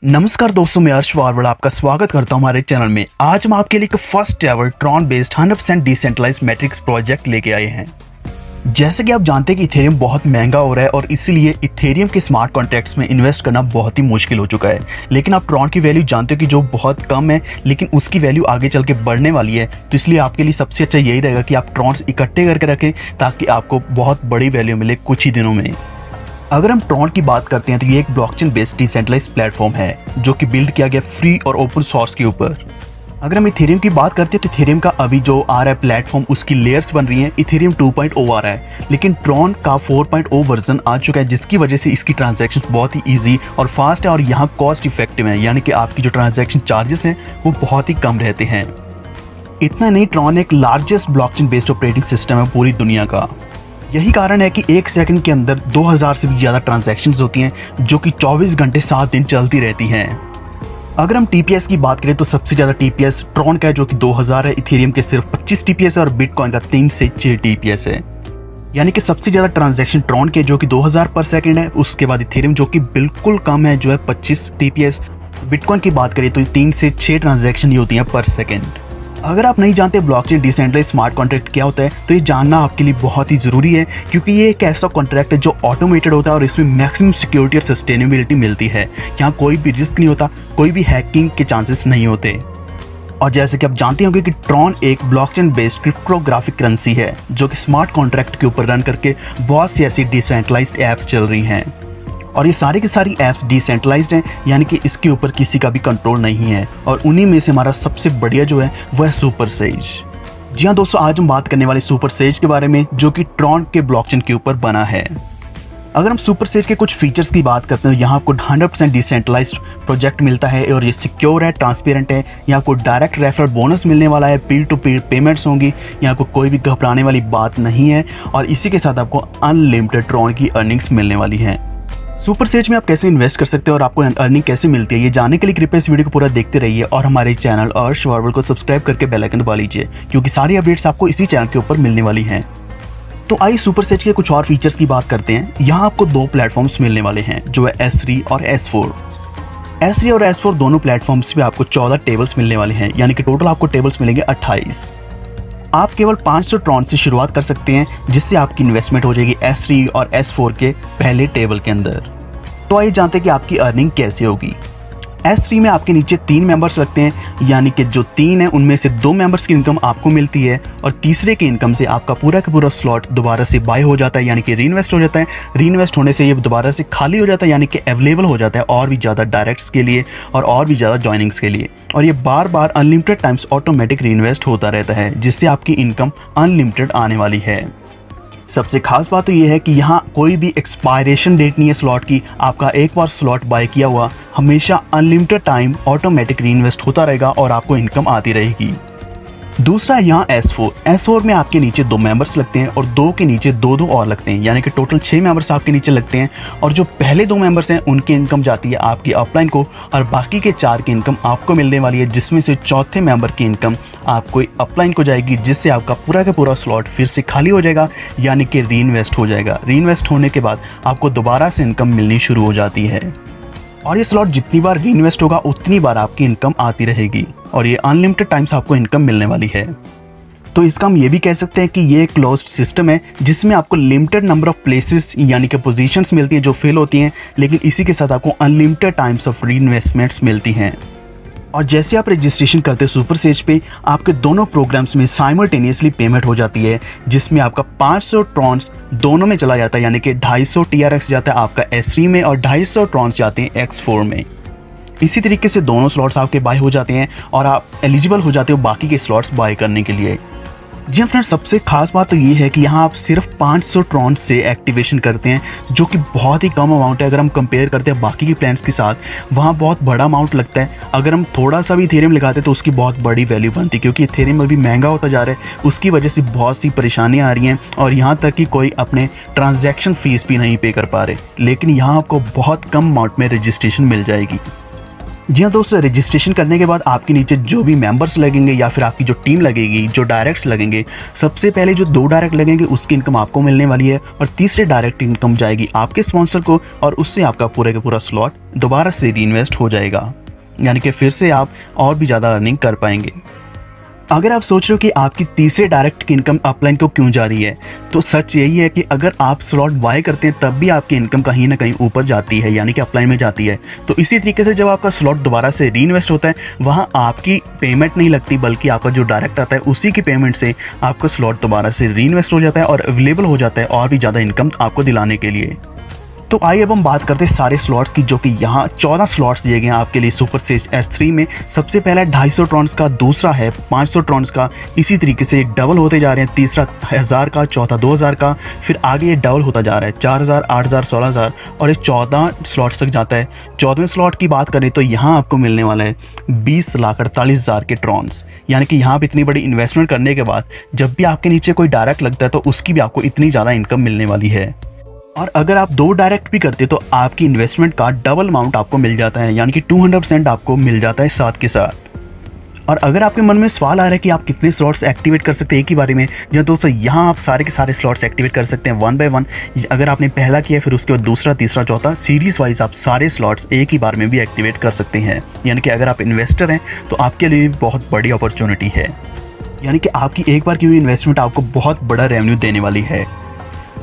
नमस्कार दोस्तों, मैं अर्श वारवड़ आपका स्वागत करता हूं हमारे चैनल में। आज हम आपके लिए एक first ever Tron based 100% decentralised matrix project लेके आए हैं। जैसे कि आप जानते हैं कि इथेरियम बहुत महंगा हो रहा है और इसीलिए इथेरियम के स्मार्ट कॉन्ट्रैक्ट्स में इन्वेस्ट करना बहुत ही मुश्किल हो चुका है। लेकिन आप ट्रॉन की वैल्यू जानते हो कि जो बहुत कम है, लेकिन उसकी वैल्यू आगे चल के बढ़ने वाली है। तो इसलिए आपके लिए सबसे अच्छा यही रहेगा कि आप ट्रॉन्स इकट्ठे करके रखें ताकि आपको बहुत बड़ी वैल्यू मिले कुछ ही दिनों में। अगर हम ट्रॉन की बात करते हैं तो ये एक ब्लॉकचेन बेस्ड डिसेंट्रलाइज्ड प्लेटफॉर्म है जो कि बिल्ड किया गया फ्री और ओपन सोर्स के ऊपर। अगर हम इथेरियम की बात करते हैं तो इथेरियम का अभी जो आ रहा है प्लेटफॉर्म, उसकी लेयर्स बन रही हैं। इथेरियम 2.0 आ रहा है, लेकिन ट्रॉन का 4.0 वर्जन आ चुका है, जिसकी वजह से इसकी ट्रांजैक्शन बहुत ही ईजी और फास्ट है और यहाँ कॉस्ट इफेक्टिव है, यानी कि आपकी जो ट्रांजैक्शन चार्जेस हैं वो बहुत ही कम रहते हैं। इतना नहीं, ट्रॉन एक largest blockchain based operating system है पूरी दुनिया का। यही कारण है कि एक सेकंड के अंदर 2000 से भी ज़्यादा ट्रांजैक्शंस होती हैं जो कि 24 घंटे 7 दिन चलती रहती हैं। अगर हम टीपीएस की बात करें तो सबसे ज़्यादा टीपीएस ट्रॉन का है जो कि 2000 है, इथेरियम के सिर्फ 25 टीपीएस है और बिटकॉइन का 3 से 6 टीपीएस है। यानी कि सबसे ज़्यादा ट्रांजैक्शन ट्रॉन के जो कि 2000 पर सेकंड है, उसके बाद इथेरियम जो कि बिल्कुल कम है जो है 25 टीपीएस। बिटकॉइन की बात करें तो 3 से 6 ट्रांजैक्शन ही होती हैं पर सेकेंड। अगर आप नहीं जानते ब्लॉकचेन डिसेंट्रलाइज्ड स्मार्ट कॉन्ट्रैक्ट क्या होता है तो ये जानना आपके लिए बहुत ही ज़रूरी है, क्योंकि ये एक ऐसा कॉन्ट्रैक्ट है जो ऑटोमेटेड होता है और इसमें मैक्सिमम सिक्योरिटी और सस्टेनेबिलिटी मिलती है। यहाँ कोई भी रिस्क नहीं होता, कोई भी हैकिंग के चांसेस नहीं होते। और जैसे कि आप जानते होंगे कि ट्रॉन एक ब्लॉकचेन बेस्ड क्रिप्टोग्राफिक करेंसी है जो कि स्मार्ट कॉन्ट्रैक्ट के ऊपर रन करके बहुत सी ऐसी डिसेंट्रलाइज्ड ऐप्स चल रही हैं और ये सारी की सारी ऐप्स डिसेंट्रलाइज्ड हैं, यानी कि इसके ऊपर किसी का भी कंट्रोल नहीं है। और उन्हीं में से हमारा सबसे बढ़िया जो है वो है सुपर सेज। जी हाँ दोस्तों, आज हम बात करने वाले सुपर सेज के बारे में जो कि ट्रॉन के ब्लॉकचेन के ऊपर बना है। अगर हम सुपर सेज के कुछ फीचर्स की बात करते हैं, यहाँ आपको 100% डिसेंट्रलाइज्ड प्रोजेक्ट मिलता है और ये सिक्योर है, ट्रांसपेरेंट है। यहाँ आपको डायरेक्ट रेफरल बोनस मिलने वाला है, पीर टू पीर पेमेंट्स होंगी, यहाँ आपको कोई भी घबराने वाली बात नहीं है और इसी के साथ आपको अनलिमिटेड ट्रॉन की अर्निंग्स मिलने वाली हैं। सुपर सेज में आप कैसे इन्वेस्ट कर सकते हैं और आपको अर्निंग कैसे मिलती है, ये जानने के लिए कृपया इस वीडियो को पूरा देखते रहिए और हमारे चैनल अर्श वारवड़ को सब्सक्राइब करके बेल आइकन दबा लीजिए, क्योंकि सारी अपडेट्स आपको इसी चैनल के ऊपर मिलने वाली हैं। तो आइए सुपर सेज के कुछ और फीचर्स की बात करते हैं। यहाँ आपको 2 प्लेटफॉर्म्स मिलने वाले हैं जो है S3 और S4। S3 और S4 दोनों प्लेटफॉर्म्स पे आपको 14 टेबल्स मिलने वाले हैं, यानी कि टोटल आपको टेबल्स मिलेंगे 28। आप केवल 500 ट्रॉन से शुरुआत कर सकते हैं, जिससे आपकी इन्वेस्टमेंट हो जाएगी S3 और S4 के पहले टेबल के अंदर। तो आइए जानते हैं कि आपकी अर्निंग कैसे होगी। S3 में आपके नीचे 3 मेंबर्स लगते हैं, यानी कि जो 3 हैं उनमें से 2 मेंबर्स की इनकम आपको मिलती है और तीसरे की इनकम से आपका पूरा का पूरा स्लॉट दोबारा से बाय हो जाता है, यानी कि रीइन्वेस्ट हो जाता है। रीइन्वेस्ट होने से ये दोबारा से खाली हो जाता है, यानी कि अवेलेबल हो जाता है और भी ज़्यादा डायरेक्ट्स के लिए और भी ज़्यादा जॉइनिंग्स के लिए। और ये बार बार अनलिमिटेड टाइम्स ऑटोमेटिक रीइन्वेस्ट होता रहता है, जिससे आपकी इनकम अनलिमिटेड आने वाली है। सबसे खास बात तो ये है कि यहाँ कोई भी एक्सपायरेशन डेट नहीं है स्लॉट की। आपका एक बार स्लॉट बाय किया हुआ हमेशा अनलिमिटेड टाइम ऑटोमेटिक रीइन्वेस्ट होता रहेगा और आपको इनकम आती रहेगी। दूसरा यहाँ S4 में आपके नीचे 2 मेंबर्स लगते हैं और 2 के नीचे 2 और लगते हैं, यानी कि टोटल 6 मेंबर्स आपके नीचे लगते हैं। और जो पहले 2 मेंबर्स हैं उनकी इनकम जाती है आपकी अपलाइन को और बाकी के 4 की इनकम आपको मिलने वाली है, जिसमें से चौथे मेंबर की इनकम आपको अपलाइन को जाएगी, जिससे आपका पूरा का पूरा स्लॉट फिर से खाली हो जाएगा, यानी कि रीइन्वेस्ट हो जाएगा। रीइन्वेस्ट होने के बाद आपको दोबारा से इनकम मिलनी शुरू हो जाती है और ये स्लॉट जितनी बार रीइन्वेस्ट होगा उतनी बार आपकी इनकम आती रहेगी और ये अनलिमिटेड टाइम्स आपको इनकम मिलने वाली है। तो इसका हम ये भी कह सकते हैं कि ये एक क्लोज्ड सिस्टम है जिसमें आपको लिमिटेड नंबर ऑफ प्लेसेस यानी कि पोजीशंस मिलती हैं जो फिल होती हैं, लेकिन इसी के साथ आपको अनलिमिटेड टाइम्स ऑफ रीइन्वेस्टमेंट्स मिलती हैं। और जैसे आप रजिस्ट्रेशन करते हैं सुपर सेज पे, आपके दोनों प्रोग्राम्स में साइमल्टेनियसली पेमेंट हो जाती है, जिसमें आपका 500 ट्रॉन्स दोनों में चला जाता है, यानी कि 250 TRX जाता है आपका S3 में और 250 ट्रॉन्स जाते हैं X4 में। इसी तरीके से दोनों स्लॉट्स आपके बाय हो जाते हैं और आप एलिजिबल हो जाते हो बाकी के स्लॉट्स बाय करने के लिए। जी हाँ फ्रेंड्स, सबसे खास बात तो ये है कि यहाँ आप सिर्फ 500 ट्रॉन से एक्टिवेशन करते हैं, जो कि बहुत ही कम अमाउंट है। अगर हम कंपेयर करते हैं बाकी के प्लान्स के साथ, वहाँ बहुत बड़ा अमाउंट लगता है। अगर हम थोड़ा सा भी इथेरियम लगाते तो उसकी बहुत बड़ी वैल्यू बनती, क्योंकि इथेरियम अभी महंगा होता जा रहा है, उसकी वजह से बहुत सी परेशानियाँ आ रही हैं और यहाँ तक कि कोई अपने ट्रांजैक्शन फ़ीस भी नहीं पे कर पा रहे। लेकिन यहाँ आपको बहुत कम अमाउंट में रजिस्ट्रेशन मिल जाएगी। जी हाँ दोस्तों, रजिस्ट्रेशन करने के बाद आपके नीचे जो भी मेंबर्स लगेंगे या फिर आपकी जो टीम लगेगी, जो डायरेक्ट्स लगेंगे, सबसे पहले जो 2 डायरेक्ट लगेंगे उसकी इनकम आपको मिलने वाली है और तीसरे डायरेक्ट इनकम जाएगी आपके स्पॉन्सर को और उससे आपका पूरे का पूरा स्लॉट दोबारा से रीइन्वेस्ट हो जाएगा, यानी कि फिर से आप और भी ज़्यादा अर्निंग कर पाएंगे। अगर आप सोच रहे हो कि आपकी तीसरे डायरेक्ट की इनकम अपलाइन को क्यों जा रही है, तो सच यही है कि अगर आप स्लॉट बाय करते हैं तब भी आपकी इनकम कहीं ना कहीं ऊपर जाती है, यानी कि अपलाइन में जाती है। तो इसी तरीके से जब आपका स्लॉट दोबारा से रीइन्वेस्ट होता है, वहाँ आपकी पेमेंट नहीं लगती बल्कि आपका जो डायरेक्ट आता है उसी की पेमेंट से आपका स्लॉट दोबारा से रीइन्वेस्ट हो जाता है और अवेलेबल हो जाता है और भी ज़्यादा इनकम आपको दिलाने के लिए। तो आइए अब हम बात करते हैं सारे स्लॉट्स की, जो कि यहाँ 14 स्लॉट्स दिए गए हैं आपके लिए सुपर सेज S3 में। सबसे पहला है 250 ट्रॉन्स का, दूसरा है 500 ट्रॉन्स का, इसी तरीके से डबल होते जा रहे हैं। तीसरा 1000 का, चौथा 2000 का, फिर आगे ये डबल होता जा रहा है 4000, 8000, 16000 और ये 14 स्लॉट्स तक जाता है। 14वें स्लॉट की बात करें तो यहाँ आपको मिलने वाला है 20,48,000 के ट्रॉन्स, यानी कि यहाँ पर इतनी बड़ी इन्वेस्टमेंट करने के बाद जब भी आपके नीचे कोई डायरेक्ट लगता है तो उसकी भी आपको इतनी ज़्यादा इनकम मिलने वाली है। और अगर आप 2 डायरेक्ट भी करते तो आपकी इन्वेस्टमेंट का डबल अमाउंट आपको मिल जाता है, यानी कि 200% आपको मिल जाता है साथ के साथ। और अगर आपके मन में सवाल आ रहा है कि आप कितने स्लॉट्स एक्टिवेट कर सकते हैं एक ही बारे में, या दोस्तों यहाँ आप सारे के सारे स्लॉट्स एक्टिवेट कर सकते हैं 1 बाय 1। अगर आपने पहला किया फिर उसके बाद दूसरा, तीसरा, चौथा, सीरीज़ वाइज आप सारे स्लॉट्स एक ही बार में भी एक्टिवेट कर सकते हैं। यानी कि अगर आप इन्वेस्टर हैं तो आपके लिए बहुत बड़ी अपॉर्चुनिटी है, यानी कि आपकी एक बार की हुई इन्वेस्टमेंट आपको बहुत बड़ा रेवेन्यू देने वाली है।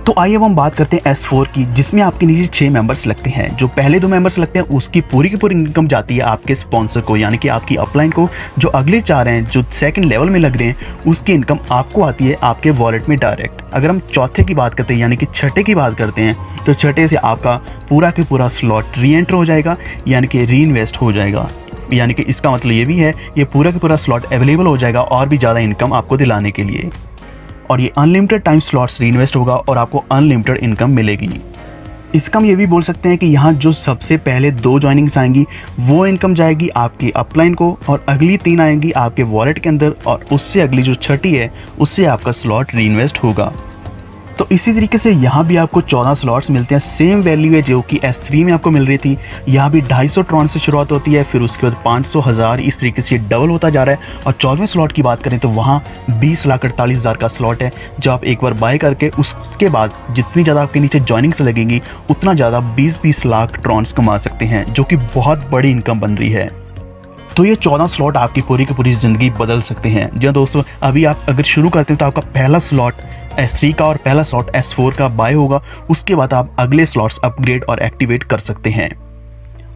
तो आइए अब हम बात करते हैं S4 की, जिसमें आपके नीचे 6 मेंबर्स लगते हैं। जो पहले 2 मेंबर्स लगते हैं उसकी पूरी की पूरी इनकम जाती है आपके स्पॉन्सर को, यानी कि आपकी अपलाइन को। जो अगले 4 हैं जो सेकंड लेवल में लग रहे हैं उसकी इनकम आपको आती है आपके वॉलेट में डायरेक्ट। अगर हम चौथे की बात करते हैं यानी कि छठे की बात करते हैं, तो छठे से आपका पूरा के पूरा स्लॉट री एंटर हो जाएगा, यानी कि री इन्वेस्ट हो जाएगा। यानी कि इसका मतलब ये भी है ये पूरा का पूरा स्लॉट अवेलेबल हो जाएगा और भी ज़्यादा इनकम आपको दिलाने के लिए। और ये अनलिमिटेड टाइम स्लॉट्स रीइन्वेस्ट होगा और आपको अनलिमिटेड इनकम मिलेगी। इसका हम ये भी बोल सकते हैं कि यहाँ जो सबसे पहले 2 ज्वाइनिंग्स आएंगी वो इनकम जाएगी आपकी अपलाइन को, और अगली 3 आएंगी आपके वॉलेट के अंदर, और उससे अगली जो छठी है उससे आपका स्लॉट रीइन्वेस्ट होगा। तो इसी तरीके से यहाँ भी आपको 14 स्लॉट्स मिलते हैं। सेम वैल्यू है जो कि S3 में आपको मिल रही थी। यहाँ भी 250 ट्रॉन से शुरुआत होती है, फिर उसके बाद 500, 1000, इस तरीके से डबल होता जा रहा है। और 14वें स्लॉट की बात करें तो वहाँ 20,48,000 का स्लॉट है, जो आप एक बार बाय करके उसके बाद जितनी ज़्यादा आपके नीचे ज्वाइनिंग्स लगेंगी उतना ज़्यादा 20-20 लाख ट्रॉन्स कमा सकते हैं, जो कि बहुत बड़ी इनकम बन रही है। तो ये 14 स्लॉट आपकी पूरी की पूरी ज़िंदगी बदल सकते हैं। जी दोस्तों, अभी आप अगर शुरू करते हैं तो आपका पहला स्लॉट S3 का और पहला स्लॉट S4 का बाय होगा, उसके बाद आप अगले स्लॉट्स अपग्रेड और एक्टिवेट कर सकते हैं।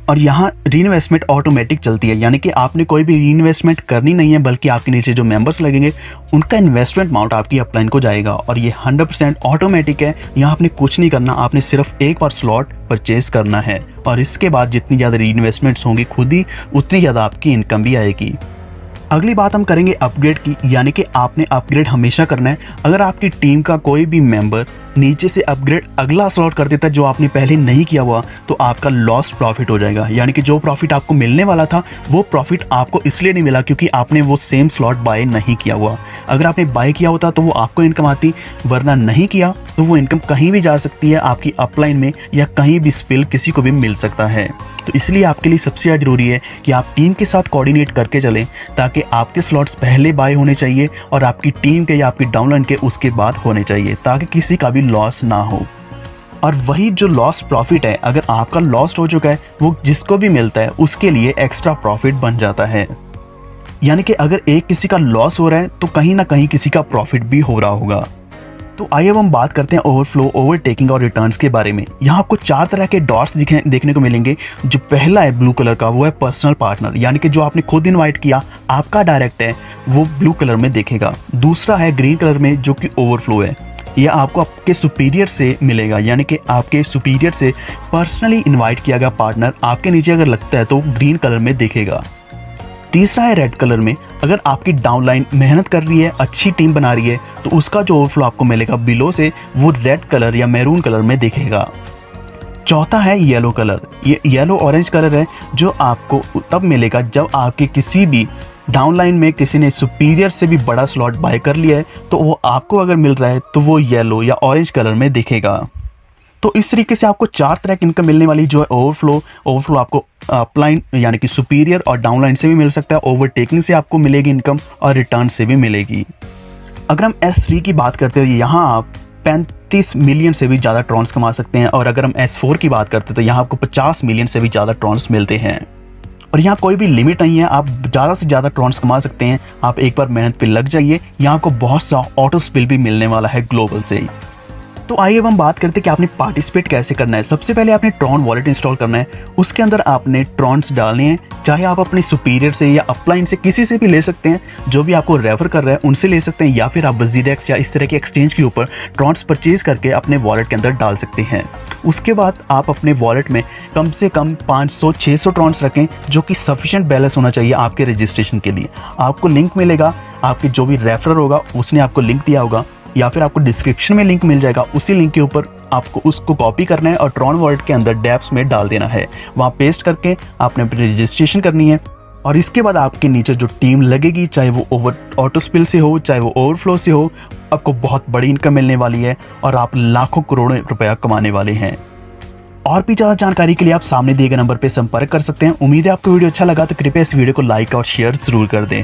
और यहाँ रीइन्वेस्टमेंट ऑटोमेटिक चलती है, यानी कि आपने कोई भी रीइन्वेस्टमेंट करनी नहीं है, बल्कि आपके नीचे जो मेंबर्स लगेंगे उनका इन्वेस्टमेंट अमाउंट आपकी अपलाइन को जाएगा। और ये 100% ऑटोमेटिक है, यहाँ आपने कुछ नहीं करना, आपने सिर्फ एक बार स्लॉट परचेज करना है और इसके बाद जितनी ज़्यादा रीइन्वेस्टमेंट्स होंगी खुद ही उतनी ज़्यादा आपकी इनकम भी आएगी। अगली बात हम करेंगे अपग्रेड की, यानी कि आपने अपग्रेड हमेशा करना है। अगर आपकी टीम का कोई भी मेंबर नीचे से अपग्रेड अगला स्लॉट कर देता है जो आपने पहले नहीं किया हुआ, तो आपका लॉस प्रॉफिट हो जाएगा। यानी कि जो प्रॉफिट आपको मिलने वाला था वो प्रॉफिट आपको इसलिए नहीं मिला क्योंकि आपने वो सेम स्लॉट बाय नहीं किया हुआ। अगर आपने बाय किया होता तो वो आपको इनकम आती, वरना नहीं किया तो वो इनकम कहीं भी जा सकती है आपकी अपलाइन में, या कहीं भी स्पिल किसी को भी मिल सकता है। तो इसलिए आपके लिए सबसे ज़्यादा ज़रूरी है कि आप टीम के साथ कोऑर्डिनेट करके चलें, ताकि आपके स्लॉट्स पहले बाय होने चाहिए और आपकी टीम के या आपकी डाउनलाइन के उसके बाद होने चाहिए, ताकि किसी का भी लॉस ना हो। और वही जो लॉस प्रॉफिट है, अगर आपका लॉस हो चुका है वो जिसको भी मिलता है उसके लिए एक्स्ट्रा प्रॉफिट बन जाता है। यानी कि अगर एक किसी का लॉस हो रहा है तो कहीं ना कहीं किसी का प्रॉफिट भी हो रहा होगा। तो आइए अब हम बात करते हैं ओवरफ्लो, ओवरटेकिंग और रिटर्न्स के बारे में। यहाँ आपको 4 तरह के डॉट्स देखने को मिलेंगे। जो पहला है ब्लू कलर का, वो है पर्सनल पार्टनर, यानी कि जो आपने खुद इनवाइट किया, आपका डायरेक्ट है, वो ब्लू कलर में दिखेगा। दूसरा है ग्रीन कलर में, जो कि ओवरफ्लो है, यह आपको आपके सुपीरियर से मिलेगा, यानी कि आपके सुपीरियर से पर्सनली इन्वाइट किया गया पार्टनर आपके नीचे अगर लगता है तो ग्रीन कलर में दिखेगा। तीसरा है रेड कलर में, अगर आपकी डाउनलाइन मेहनत कर रही है, अच्छी टीम बना रही है, तो उसका जो ओवरफ्लो आपको मिलेगा बिलो से वो रेड कलर या मैरून कलर में दिखेगा। चौथा है येलो कलर, ये येलो ऑरेंज कलर है, जो आपको तब मिलेगा जब आपके किसी भी डाउनलाइन में किसी ने सुपीरियर से भी बड़ा स्लॉट बाय कर लिया है, तो वो आपको अगर मिल रहा है तो वो येलो या ऑरेंज कलर में दिखेगा। तो इस तरीके से आपको 4 तरह की इनकम मिलने वाली जो है ओवरफ्लो आपको अपलाइन यानी कि सुपीरियर और डाउनलाइन से भी मिल सकता है, ओवरटेकिंग से आपको मिलेगी इनकम और रिटर्न से भी मिलेगी। अगर हम S3 की बात करते हैं, यहाँ आप 35 मिलियन से भी ज़्यादा ट्रॉन्स कमा सकते हैं, और अगर हम S4 की बात करते हैं तो यहाँ आपको 50 मिलियन से भी ज़्यादा ट्रॉन्स मिलते हैं। और यहाँ कोई भी लिमिट नहीं है, आप ज़्यादा से ज़्यादा ट्रॉन्स कमा सकते हैं। आप एक बार मेहनत पे लग जाइए, यहाँ आपको बहुत सा ऑटो स्पिल भी मिलने वाला है ग्लोबल से ही। तो आइए अब हम बात करते हैं कि आपने पार्टिसिपेट कैसे करना है। सबसे पहले आपने ट्रॉन वॉलेट इंस्टॉल करना है, उसके अंदर आपने ट्रॉन्स डालने हैं, चाहे आप अपने सुपीरियर से या अपलाइन से किसी से भी ले सकते हैं, जो भी आपको रेफर कर रहा है उनसे ले सकते हैं, या फिर आप WZX या इस तरह के एक्सचेंज के ऊपर ट्रॉन्स परचेज करके अपने वॉलेट के अंदर डाल सकते हैं। उसके बाद आप अपने वॉलेट में कम से कम 500-600 ट्रॉन्स रखें, जो कि सफिशिएंट बैलेंस होना चाहिए आपके रजिस्ट्रेशन के लिए। आपको लिंक मिलेगा, आपके जो भी रेफरर होगा उसने आपको लिंक दिया होगा, या फिर आपको डिस्क्रिप्शन में लिंक मिल जाएगा, उसी लिंक के ऊपर आपको उसको कॉपी करना है और ट्रॉन वॉलेट के अंदर डैप्स में डाल देना है। वहाँ पेस्ट करके आपने अपनी रजिस्ट्रेशन करनी है, और इसके बाद आपके नीचे जो टीम लगेगी, चाहे वो ऑटो स्पिल से हो, चाहे वो ओवरफ्लो से हो, आपको बहुत बड़ी इनकम मिलने वाली है और आप लाखों करोड़ों रुपया कमाने वाले हैं। और भी ज़्यादा जानकारी के लिए आप सामने दिए गए नंबर पर संपर्क कर सकते हैं। उम्मीद है आपको वीडियो अच्छा लगा, तो कृपया इस वीडियो को लाइक और शेयर जरूर कर दें।